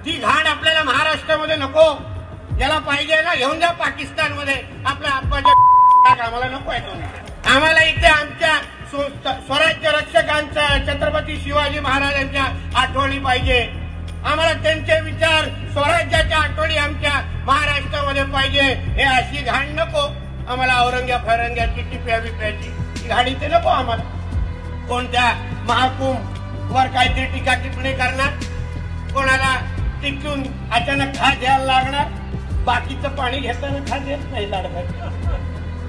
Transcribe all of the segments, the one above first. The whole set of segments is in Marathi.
ती घाण आपल्याला महाराष्ट्रामध्ये नको. ज्याला पाहिजे ना घेऊन जा पाकिस्तानमध्ये. आपल्या आप्पाच्या आम्हाला नको आहे तो. आम्हाला इथे आमच्या स्वराज्य रक्षकांच्या छत्रपती शिवाजी महाराजांच्या आठवणी पाहिजे. आम्हाला त्यांचे विचार स्वराज्याच्या आठवणी आमच्या महाराष्ट्रामध्ये पाहिजे. हे अशी घाण नको आम्हाला. औरंग्याची टिप्या बिप्याची घाण इथे नको आम्हाला. कोणत्या महाकुंभ वर काहीतरी टीका टिप्पणी करणार, कोणाला टिकून अचानक खा द्यायला लागणार. बाकीचं पाणी घेताना खा देत नाही लाडकात.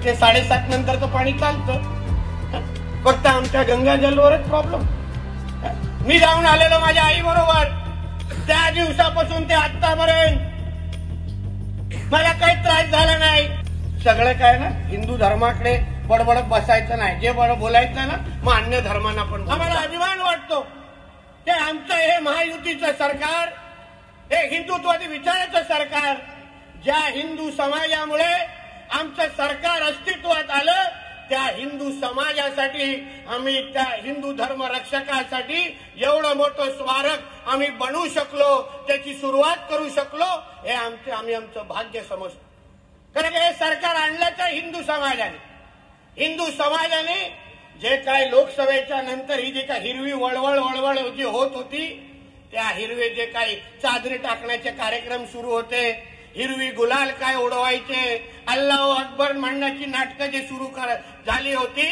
ते 7:30 नंतरचं पाणी चालतं. फक्त आमच्या गंगाजलवरच प्रॉब्लेम. मी जाऊन आलेलो माझ्या आई बरोबर. त्या दिवसापासून ते आतापर्यंत मला काही त्रास झाला नाही. सगळं काय ना हिंदू धर्माकडे बडबडत बसायचं नाही. जे बोलायचं ना मग अन्य धर्मांना पण. आम्हाला अभिमान वाटतो की आमचं हे महायुतीचं सरकार, हे हिंदुत्वादी विचाराचं सरकार, ज्या हिंदू समाजामुळे आमचं सरकार अस्तित्वात आलं, त्या हिंदू समाजासाठी आम्ही, त्या हिंदू धर्म रक्षकासाठी एवढं मोठं स्मारक आम्ही बनवू शकलो, त्याची सुरुवात करू शकलो, हे आम्ही आमचं भाग्य समजतो. कारण हे सरकार आणलंच आहे हिंदू समाजाने जे काय लोकसभेच्या नंतर ही जे काय हिरवी वळवळ जी होत होती, त्या हिरवे जे काही चादरी टाकण्याचे कार्यक्रम सुरू होते, हिरवी गुलाल काय उडवायचे, अल्लाह अकबर म्हणण्याची नाटकं जे सुरू झाली होती,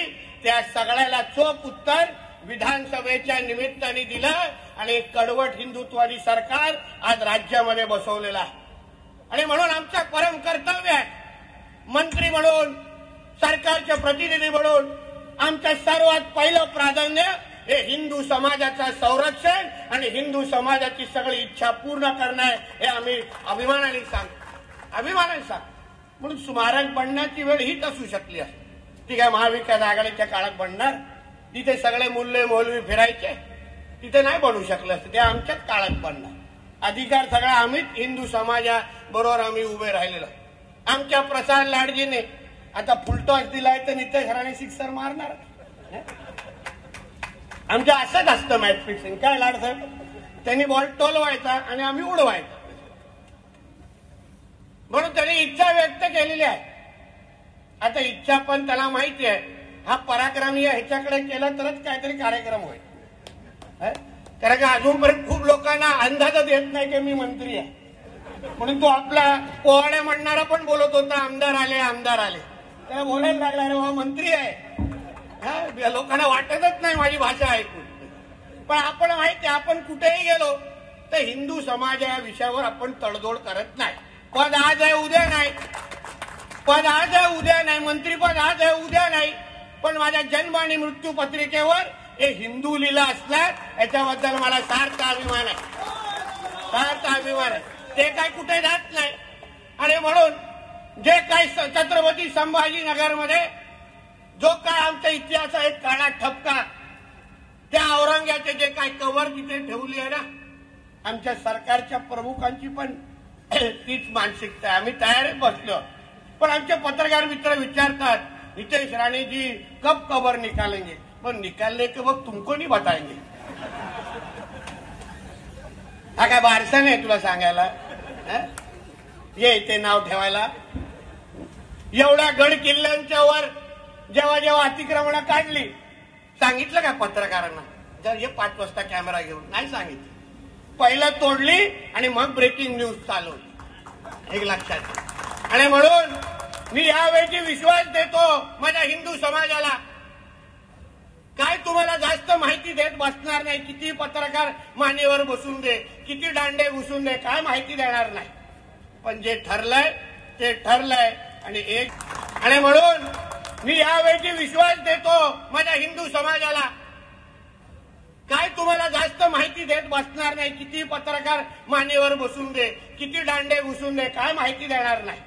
त्या सगळ्याला चोख उत्तर विधानसभेच्या निमित्ताने दिलं. आणि कडवट हिंदुत्वादी सरकार आज राज्यामध्ये बसवलेलं आहे. आणि म्हणून आमचं परम कर्तव्य आहे, मंत्री म्हणून, सरकारचे प्रतिनिधी म्हणून आमचं सर्वात पहिलं प्राधान्य हे हिंदू समाजाचं संरक्षण आणि हिंदू समाजाची सगळी इच्छा पूर्ण करणं आहे. हे आम्ही अभिमानाने सांगतो. म्हणून स्मारक बनण्याची वेळ हीच असू शकली असते. ती काय महाविकास आघाडीच्या काळात बनणार, तिथे सगळे मुल्ले मौलवी फिरायचे, तिथे नाही बनवू शकलं असतं. ते आमच्याच काळात बनणार. अधिकार सगळा आम्हीच हिंदू समाजाबरोबर आम्ही उभे राहिलेलो. आमच्या प्रसाद लाडजीने आता फुलटॉस दिलाय तर नितेश राणे सिक्सर मारणार. आमच्या असंच असतं मॅच फिक्सिंग. काय लाड साहेब, त्यांनी बॉल टोलवायचा आणि आम्ही उडवायचा. म्हणून त्यांनी इच्छा व्यक्त केलेली आहे. आता इच्छा पण त्याला माहिती आहे, हा पराक्रमी ह्याच्याकडे केला तरच काहीतरी कार्यक्रम होईल. कारण का अजूनपर्यंत खूप लोकांना अंदाजच येत नाही की मी मंत्री आहे. म्हणून तो आपला पोवाड्या म्हणणारा पण बोलत होता, आमदार आले. त्याला बोलायला लागला, अरे बाबा मंत्री आहे. लोकांना वाटतच नाही माझी भाषा ऐकून. पण आपण माहिती आहे, आपण कुठेही गेलो तर हिंदू समाज या विषयावर आपण तडजोड करत नाही. पद आज आहे उद्या नाही, मंत्रीपद आज आहे उद्या नाही. पण माझ्या जन्म आणि मृत्यू पत्रिकेवर हे हिंदू लिहिलं असणार, याच्याबद्दल मला सार्थ अभिमान आहे. ते काय कुठे जात नाही. आणि म्हणून जे काही छत्रपती संभाजीनगरमध्ये जो काय आमचा इतिहास आहे काळा ठपका, त्या औरंग्याचे जे काय कव्हर तिथे ठेवली आहे ना, आमच्या सरकारच्या प्रमुखांची पण तीच मानसिकता आहे. आम्ही तयारीत बसलो. पण आमचे पत्रकार मित्र विचारतात, नितेश राणे जी कब कव्हर निकालेंगे? पण निकालने के वक्त तुमको नहीं बताएंगे. हा काय बारसा नाही तुला सांगायला, ये इथे नाव ठेवायला. एवढ्या गड किल्ल्यांच्या वर जेव्हा अतिक्रमण काढली, सांगितलं का पत्रकारांना जर हे 5 वाजता कॅमेरा घेऊन? नाही सांगितलं. पहिलं तोडली आणि मग ब्रेकिंग न्यूज चालवली. एक लक्षात. आणि म्हणून मी यावेळी विश्वास देतो माझ्या हिंदू समाजाला, काय तुम्हाला जास्त माहिती देत बसणार नाही. किती पत्रकार मानेवर बसून दे, किती दांडे घुसून दे, काय माहिती देणार नाही. पण जे ठरलंय ते ठरलंय. आणि म्हणून मी यावेळी विश्वास देतो माझ्या हिंदू समाजाला, काय तुम्हाला जास्त माहिती देत बसणार नाही. किती पत्रकार मानेवर बसून दे, किती दांडे घुसून दे, काय माहिती देणार नाही.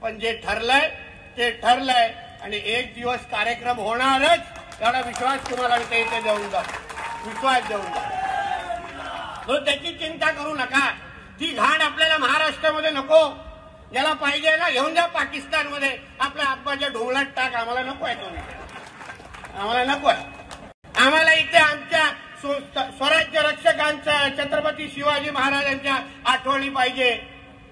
पण जे ठरलंय ते ठरलंय. आणि एक दिवस कार्यक्रम होणारच, एवढा विश्वास तुम्हाला इथे देऊन जा. त्याची चिंता करू नका. ती घाण आपल्याला महाराष्ट्रामध्ये नको. ज्याला पाहिजे ना घेऊन जा पाकिस्तानमध्ये. आपल्या आप्पाच्या ढोंगलात टाक. आम्हाला नको आहे तो. आम्हाला इथे आमच्या स्वराज्य रक्षकांच्या छत्रपती शिवाजी महाराजांच्या आठवणी पाहिजे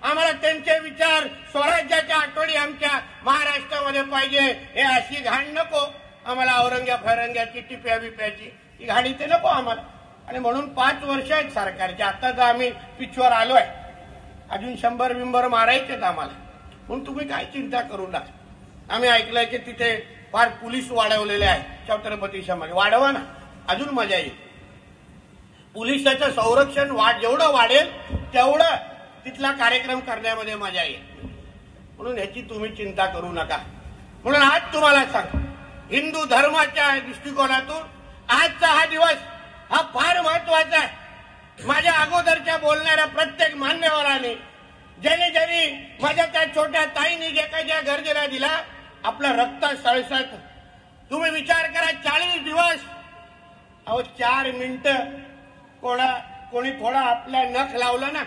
आम्हाला. त्यांचे विचार स्वराज्याच्या आठवणी आमच्या महाराष्ट्रामध्ये पाहिजे. हे अशी घाण नको आम्हाला. औरंग्याची टिप्या बिप्याची ही घाणी ते नको आम्हाला. आणि म्हणून 5 वर्ष आहेत सरकारचे. आता तर आम्ही पिचवर आलोय. अजून 100 बिंबर मारायचेत आम्हाला. म्हणून तुम्ही काय चिंता करू नका. आम्ही ऐकलंय की तिथे फार पोलीस वाढवलेले आहेत छत्रपती समाज. वाढवा ना, अजून मजा येईल. पोलिसाचं संरक्षण जेवढं वाढेल तेवढं तिथला कार्यक्रम करण्यामध्ये मजा येईल. म्हणून ह्याची तुम्ही चिंता करू नका. म्हणून आज तुम्हाला सांग, हिंदू धर्माच्या दृष्टिकोनातून आजचा हा दिवस हा फार महत्वाचा आहे. माझ्या अगोदरच्या बोलणाऱ्या प्रत्येक मान्यवरांनी ज्यांनी माझ्या त्या छोट्या ताईने जे काही ज्या गरजेला दिला, आपलं रक्त सळसळत. तुम्ही विचार करा, 40 दिवस. अहो 4 मिनिटं कोणी थोडा आपल्या नख लावलं ना,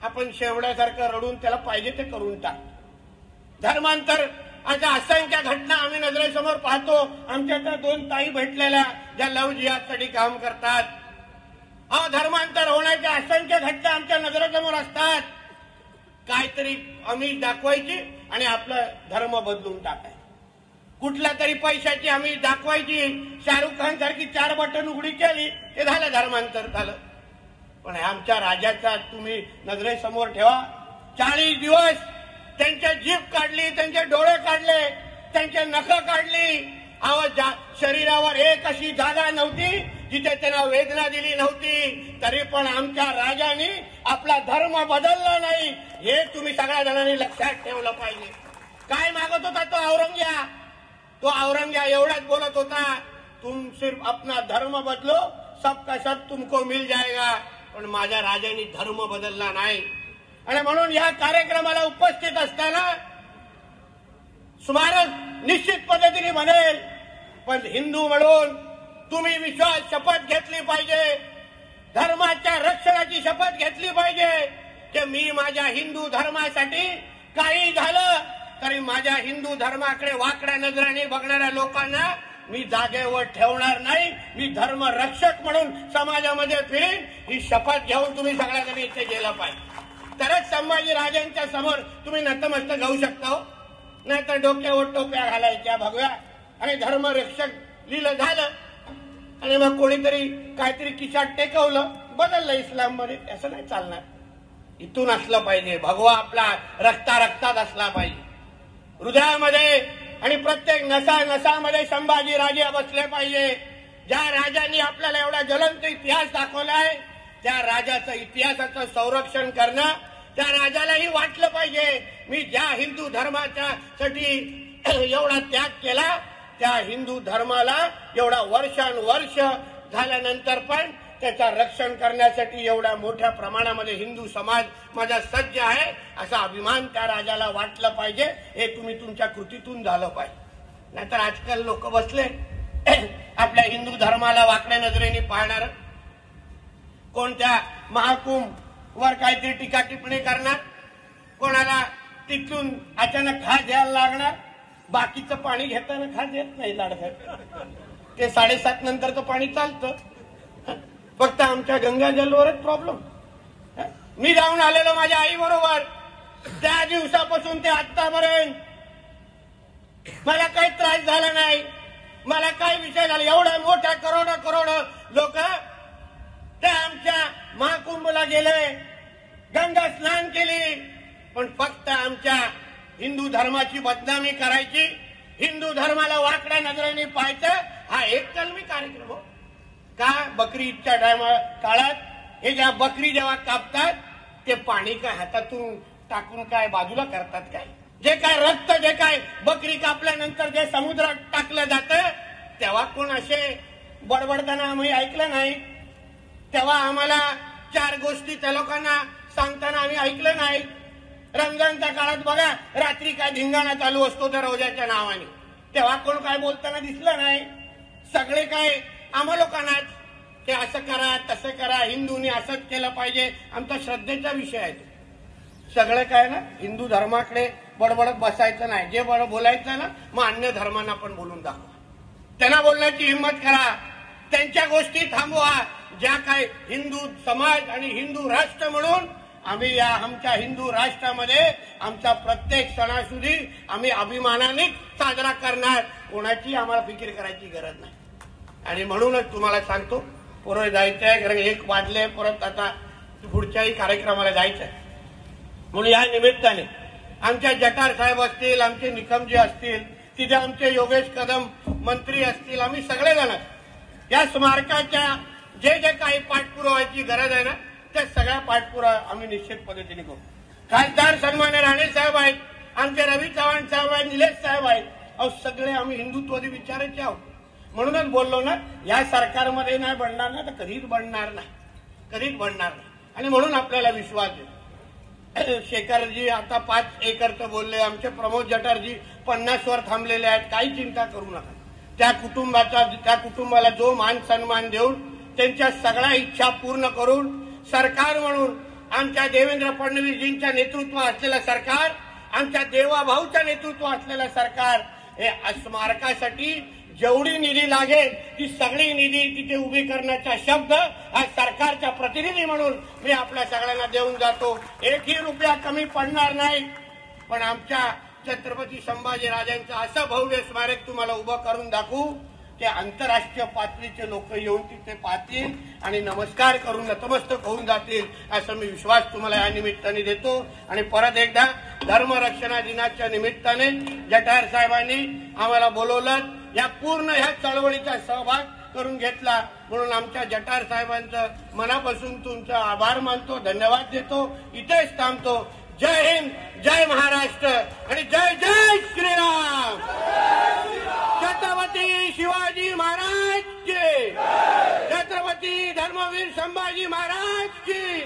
आपण शेवड्यासारखं रडून त्याला पाहिजे ते करून टाक. धर्मांतर अशा असंख्य घटना आम्ही नजरेसमोर पाहतो. आमच्या त्या 2 ताई भेटलेल्या ज्या लव जिहादसाठी काम करतात. धर्मांतर होण्याच्या असंख्य घटना आमच्या नजरेसमोर असतात. काहीतरी आम्ही दाखवायची आणि आपलं धर्म बदलून टाकायचं. कुठल्या तरी पैशाची आम्ही दाखवायची. शाहरुख खान सारखी 4 बटन उघडी केली, ते झालं धर्मांतर झालं. पण आमच्या राजाचा तुम्ही नजरेसमोर ठेवा. 40 दिवस त्यांच्या जीभ काढली, त्यांचे डोळे काढले, त्यांचे नख काढली. शरीरावर एक अशी जागा नव्हती जिथे त्यांना वेदना दिली नव्हती. तरी पण आमच्या राजाने आपला धर्म बदलला नाही. हे तुम्ही सगळ्या जणांनी लक्षात ठेवलं पाहिजे. काय मागत होता तो औरंग्या? तो औरंग्या एवढाच बोलत होता, तुम सिर्फ अपना धर्म बदलो, सबका सब तुमको मिल जाएगा. पण माझ्या राजाने धर्म बदलला नाही. आणि म्हणून या कार्यक्रमाला उपस्थित असताना स्मारक निश्चित पद्धतीने बनेल. पण हिंदू म्हणून तुम्ही विश्वास शपथ घेतली पाहिजे. धर्माच्या रक्षणाची शपथ घेतली पाहिजे की मी माझ्या हिंदू धर्मासाठी काही झालं तरी माझ्या हिंदू धर्माकडे वाकड्या नजराने बघणाऱ्या लोकांना मी जागेवर ठेवणार नाही. मी धर्म रक्षक म्हणून समाजामध्ये फिरेन. ही शपथ घेऊन तुम्ही सगळ्यांनी इथे गेलं पाहिजे. तरच संभाजी राजांच्या समोर तुम्ही नतमस्तक घेऊ शकता. हो, नाहीतर डोक्यावर टोप्या घालायच्या भगव्या आणि धर्मरक्षक लिहिलं झालं आणि मग कोणीतरी काहीतरी खिशात टेकवलं, बदललं इस्लाम मध्ये. असं नाही चालणार. इथून असलं पाहिजे. भगवा आपला रक्तात असला पाहिजे. हृदयामध्ये आणि प्रत्येक नसामध्ये संभाजी राजे बसले पाहिजे. ज्या राजांनी आपल्याला एवढा ज्वलंत इतिहास दाखवलाय, त्या राजाचं इतिहासाचं संरक्षण करणं त्या राजालाही वाटलं पाहिजे. मी ज्या हिंदू धर्माच्यासाठी एवढा त्याग केला, त्या हिंदू धर्माला एवढा वर्षानुवर्ष झाल्यानंतर पण त्याचं रक्षण करण्यासाठी एवढ्या मोठ्या प्रमाणामध्ये हिंदू समाज माझा सज्ज आहे असा अभिमान त्या राजाला वाटलं पाहिजे. हे तुम्ही तुमच्या कृतीतून झालं पाहिजे. नाहीतर आजकाल लोक बसले आपल्या हिंदू धर्माला वाकड्या नजरेने पाहणार, कोणत्या महाकुंभ वर काहीतरी टीका टिप्पणी करणार, कोणाला तिथून अचानक खास द्यायला लागणार. बाकीचं पाणी घेताना खास येत नाही लाडसाहेब. ते 7:30 नंतरचं पाणी चालतं. फक्त आमच्या गंगाजलवरच प्रॉब्लेम. मी जाऊन आलेलो माझ्या आई बरोबर. त्या दिवसापासून ते आतापर्यंत मला काही त्रास झाला नाही. मला काही विषय झाला. एवढ्या मोठ्या करोड लोक ते आमच्या महाकुंभला गेले, गंगा स्नान केली. पण फक्त आमच्या हिंदू धर्माची बदनामी करायची, हिंदू धर्माला वाकड्या नजरेने पाहायचं, हा एक कलमी कार्यक्रम. हो का? बकरी ईदच्या काळात हे ज्या बकरी जेव्हा कापतात ते पाणी काय हातातून टाकून काय बाजूला करतात काय? जे काय रक्त, जे काय बकरी कापल्यानंतर जे समुद्रात टाकलं जातं, तेव्हा कोण असे बडबडताना आम्ही ऐकलं नाही. तेव्हा आम्हाला 4 गोष्टी त्या लोकांना सांगताना आम्ही ऐकलं नाही. रमजानच्या काळात बघा रात्री काय धिंगाणा चालू असतो त्या रोजाच्या नावाने, तेव्हा कोण काय बोलताना दिसलं नाही. सगळे काय आम्हा लोकांनाच ते असं करा तसं करा, हिंदूंनी असंच केलं पाहिजे, आमचा श्रद्धेचा विषय आहे. सगळं काय ना हिंदू धर्माकडे बडबडत बसायचं नाही. जे बोलायचं ना मग अन्य धर्मांना पण बोलून दाखवा. त्यांना बोलण्याची हिंमत करा. त्यांच्या गोष्टी थांबवा. ज्या काही हिंदू समाज आणि हिंदू राष्ट्र म्हणून आम्ही या आमच्या हिंदू राष्ट्रामध्ये आमचा प्रत्येक सणासुदी आम्ही अभिमानाने साजरा करणार. कोणाची आम्हाला फिकीर करायची गरज नाही. आणि म्हणूनच तुम्हाला सांगतो, पुढे जायचंय, कारण 1 वाजले, परत आता पुढच्याही कार्यक्रमाला जायचंय. म्हणून या निमित्ताने आमच्या जटार साहेब असतील, आमचे निकमजी असतील, तिथे आमचे योगेश कदम मंत्री असतील, आम्ही सगळेजण या स्मारकाच्या जे जे काही पाठपुराव्याची गरज आहे ना, त्या सगळ्या पाठपुरावा आम्ही निश्चित पद्धतीने करू. खासदार सन्मान्य राणे साहेब आहेत, आमचे रवी चव्हाण साहेब आहेत, निलेश साहेब आहेत. अहो सगळे आम्ही हिंदुत्वादी विचाराचे आहोत. म्हणूनच बोललो ना, या सरकारमध्ये नाही बनणार ना, तर कधीच बनणार नाही, कधीच बनणार नाही. आणि म्हणून आपल्याला विश्वास आहे. शेखरजी आता 5 एकरचं बोलले, आमचे प्रमोद जटारजी 50 वर थांबलेले आहेत. काही चिंता करू नका. त्या कुटुंबाला जो मान सन्मान देऊन त्यांच्या सगळ्या इच्छा पूर्ण करून सरकार म्हणून आमच्या देवेंद्र फडणवीसजींच्या नेतृत्व असलेलं सरकार, आमच्या देवाभाऊच्या नेतृत्व असलेलं सरकार, हे स्मारकासाठी जेवढी निधी लागेल ती सगळी निधी तिथे उभी करण्याचा शब्द आज सरकारच्या प्रतिनिधी म्हणून मी आपल्या सगळ्यांना देऊन जातो. 1ही रुपया कमी पडणार नाही. पण आमच्या छत्रपती संभाजीराजांचं असं भव्य स्मारक तुम्हाला उभं करून दाखवू, ते आंतरराष्ट्रीय पातळीचे लोक येऊन तिथे पाहतील आणि नमस्कार करून नतमस्तक होऊन जातील, असा मी विश्वास तुम्हाला या निमित्ताने देतो. आणि परत एकदा धर्मरक्षणा दिनाच्या निमित्ताने जटार साहेबांनी आम्हाला बोलवलं, या पूर्ण ह्या चळवळीचा सहभाग करून घेतला, म्हणून आमच्या जटार साहेबांचं मनापासून तुमचा आभार मानतो, धन्यवाद देतो. इथेच थांबतो. जय हिंद, जय महाराष्ट्र आणि जय जय श्रीराम. छत्रपती शिवाजी महाराज की, छत्रपती धर्मवीर संभाजी महाराज की.